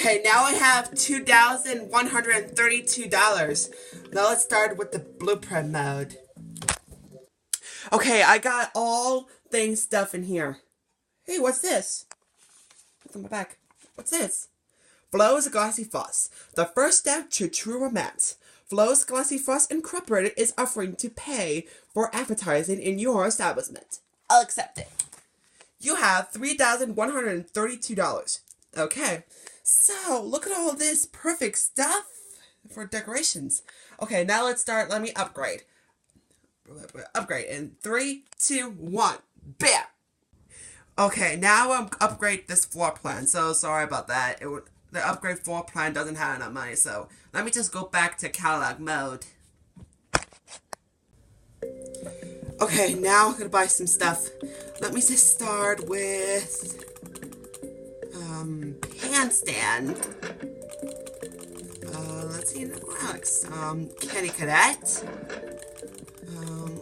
Okay, now I have $2,132. Now let's start with the blueprint mode. Okay, I got all things stuff in here. Hey, what's this? What's on my back? What's this? Flo's Glassy Fuss. The first step to true romance. Flo's Glassy Fuss Incorporated is offering to pay for advertising in your establishment. I'll accept it. You have $3,132. Okay, so look at all this perfect stuff for decorations. Okay, now let's start. Let me upgrade. Upgrade in 3, 2, 1. Bam! Okay, now I'm upgrade this floor plan. So sorry about that. The upgrade floor plan doesn't have enough money, so let me just go back to catalog mode. Okay, now I'm gonna buy some stuff. Let me just start with handstand. Let's see what else. Kenny Cadet.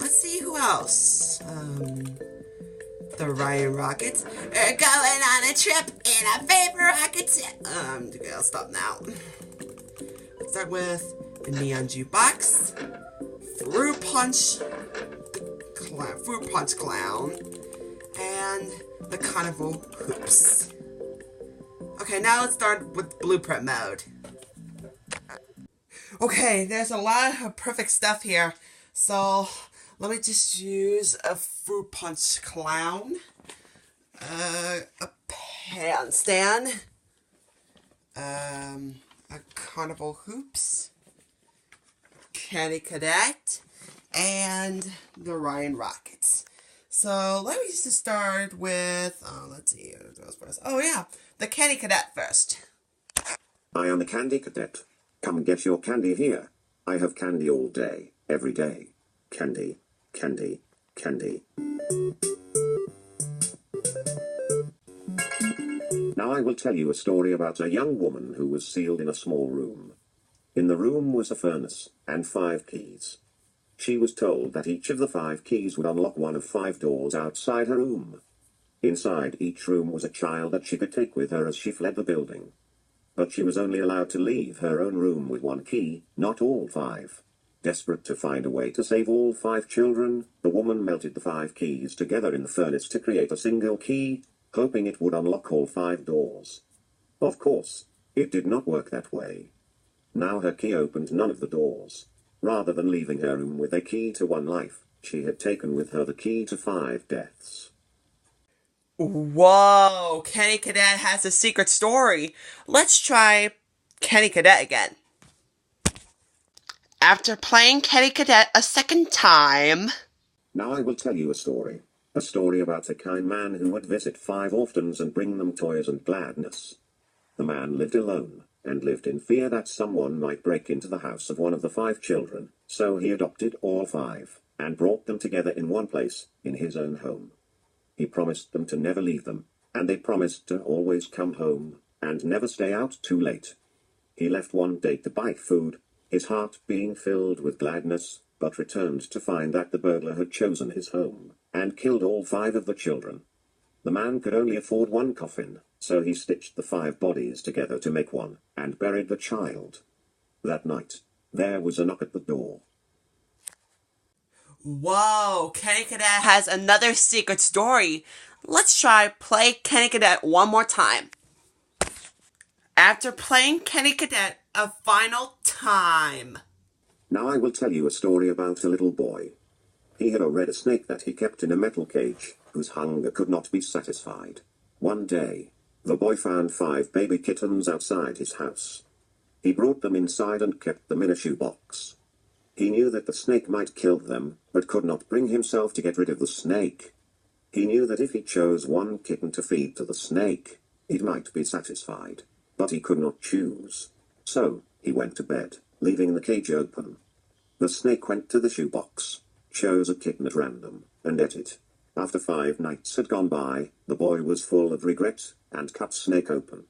Let's see who else. The Ryan Rockets. We're going on a trip in a paper rocket. Okay, I'll stop now. Let's start with the Neon Jukebox, Fruit Punch Clown, and the Carnival Hoops. Okay, now let's start with blueprint mode. Okay, there's a lot of perfect stuff here, so let me just use a Fruit Punch Clown, a handstand, a Carnival Hoops, Kenny Cadet, and the Ryan Rockets. So let me just start with, let's see, oh yeah, the Kenny Cadet first. I am a candy cadet. Come and get your candy here. I have candy all day, every day. Candy, candy, candy. Now I will tell you a story about a young woman who was sealed in a small room. In the room was a furnace and 5 keys. She was told that each of the 5 keys would unlock one of 5 doors outside her room. Inside each room was a child that she could take with her as she fled the building. But she was only allowed to leave her own room with 1 key, not all 5. Desperate to find a way to save all 5 children, the woman melted the 5 keys together in the furnace to create a single key, hoping it would unlock all 5 doors. Of course, it did not work that way. Now her key opened none of the doors. Rather than leaving her room with a key to 1 life, she had taken with her the key to 5 deaths. Whoa, Kenny Cadet has a secret story. Let's try Kenny Cadet again. After playing Kenny Cadet a second time... Now I will tell you a story. A story about a kind man who would visit 5 orphans and bring them toys and gladness. The man lived alone, and lived in fear that someone might break into the house of one of the 5 children, so he adopted all 5, and brought them together in one place, in his own home. He promised them to never leave them, and they promised to always come home, and never stay out too late. He left one day to buy food, his heart being filled with gladness, but returned to find that the burglar had chosen his home, and killed all 5 of the children. The man could only afford 1 coffin, so he stitched the 5 bodies together to make one, and buried the child. That night, there was a knock at the door. Whoa, Kenny Cadet has another secret story. Let's try play Kenny Cadet one more time. After playing Kenny Cadet a final time. Now I will tell you a story about a little boy. He had a red snake that he kept in a metal cage, whose hunger could not be satisfied. One day, the boy found 5 baby kittens outside his house. He brought them inside and kept them in a shoebox. He knew that the snake might kill them, but could not bring himself to get rid of the snake. He knew that if he chose 1 kitten to feed to the snake, it might be satisfied, but he could not choose. So, he went to bed, leaving the cage open. The snake went to the shoebox, chose a kitten at random, and ate it. After 5 nights had gone by, the boy was full of regret, and cut snake open.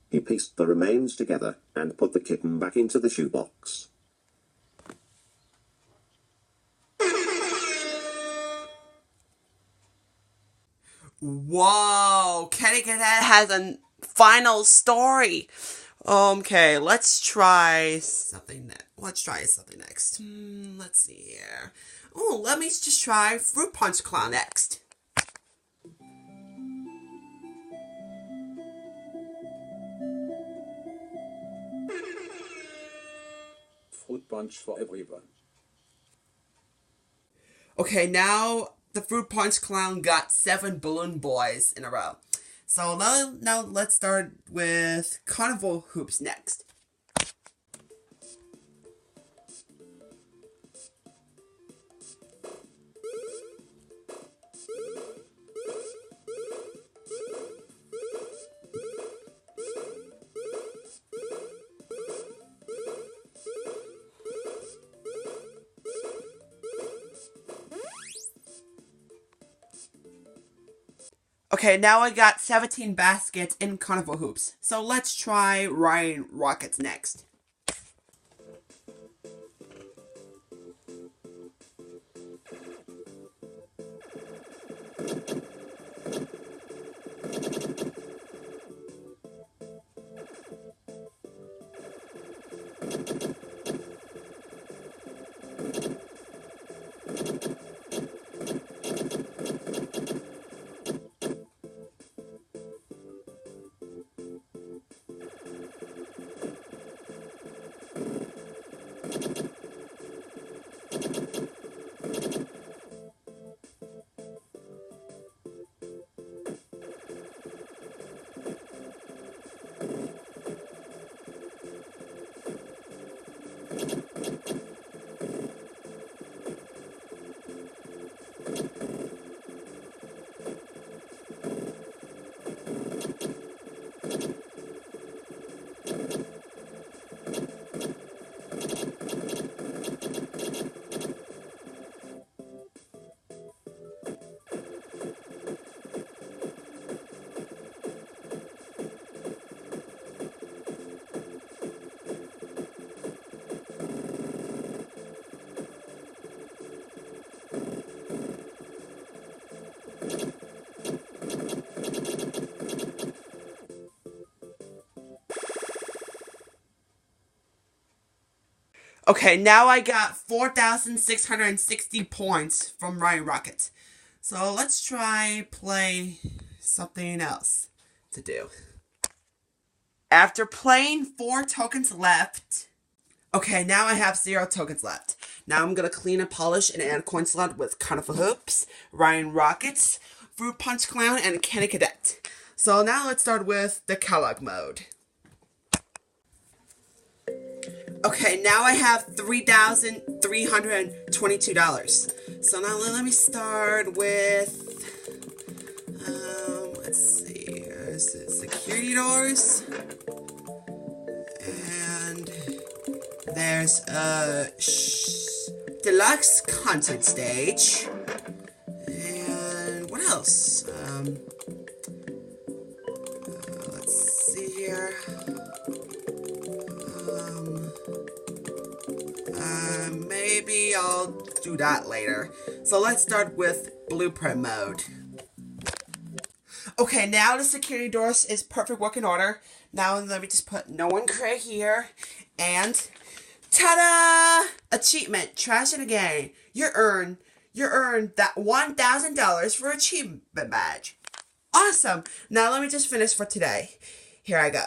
He pieced the remains together, and put the kitten back into the shoebox. Whoa, Kenny Cadet has a final story. Okay, let's try something next. Let's see here. Oh, let me just try Fruit Punch Clown next. Fruit punch for everyone. Okay, now the Fruit Punch Clown got 7 balloon boys in a row. So now let's start with Carnival Hoops next. Okay, now I got 17 baskets in Carnival Hoops. So let's try Ryan Rockets next. Okay, now I got 4,660 points from Ryan Rockets. So let's try play something else to do. After playing 4 tokens left. Okay, now I have 0 tokens left. Now I'm going to clean and polish and add coin slot with Carnival Hoops, Ryan Rockets, Fruit Punch Clown, and Kenny Cadet. So now let's start with the Kellogg mode. Okay, now I have $3,322. So now let me start with, let's see, here's the security doors. And there's a deluxe concert stage. And what else? Let's see here. Maybe I'll do that later. So let's start with blueprint mode. Okay, now the security doors is perfect working order. Now let me just put no one crate here. And ta-da! Achievement, trash it again. You earned that $1,000 for achievement badge. Awesome. Now let me just finish for today. Here I go.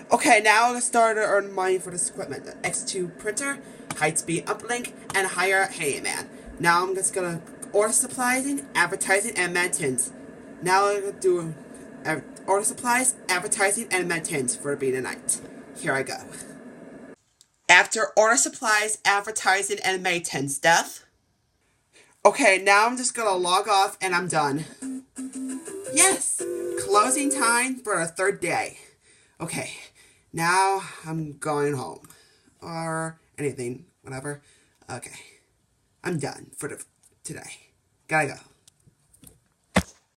Okay, now I'm going to start to earn money for this equipment. The X2 printer, high speed uplink, and hire handyman. Now I'm just going to order supplies, advertising, and maintenance. Now I'm going to do order supplies, advertising, and maintenance for the beta night. Here I go. After order supplies, advertising, and maintenance stuff. Okay, now I'm just going to log off and I'm done. Yes! Closing time for the 3rd day. Okay. Now I'm going home. Or anything, whatever. Okay. I'm done for today. Gotta go.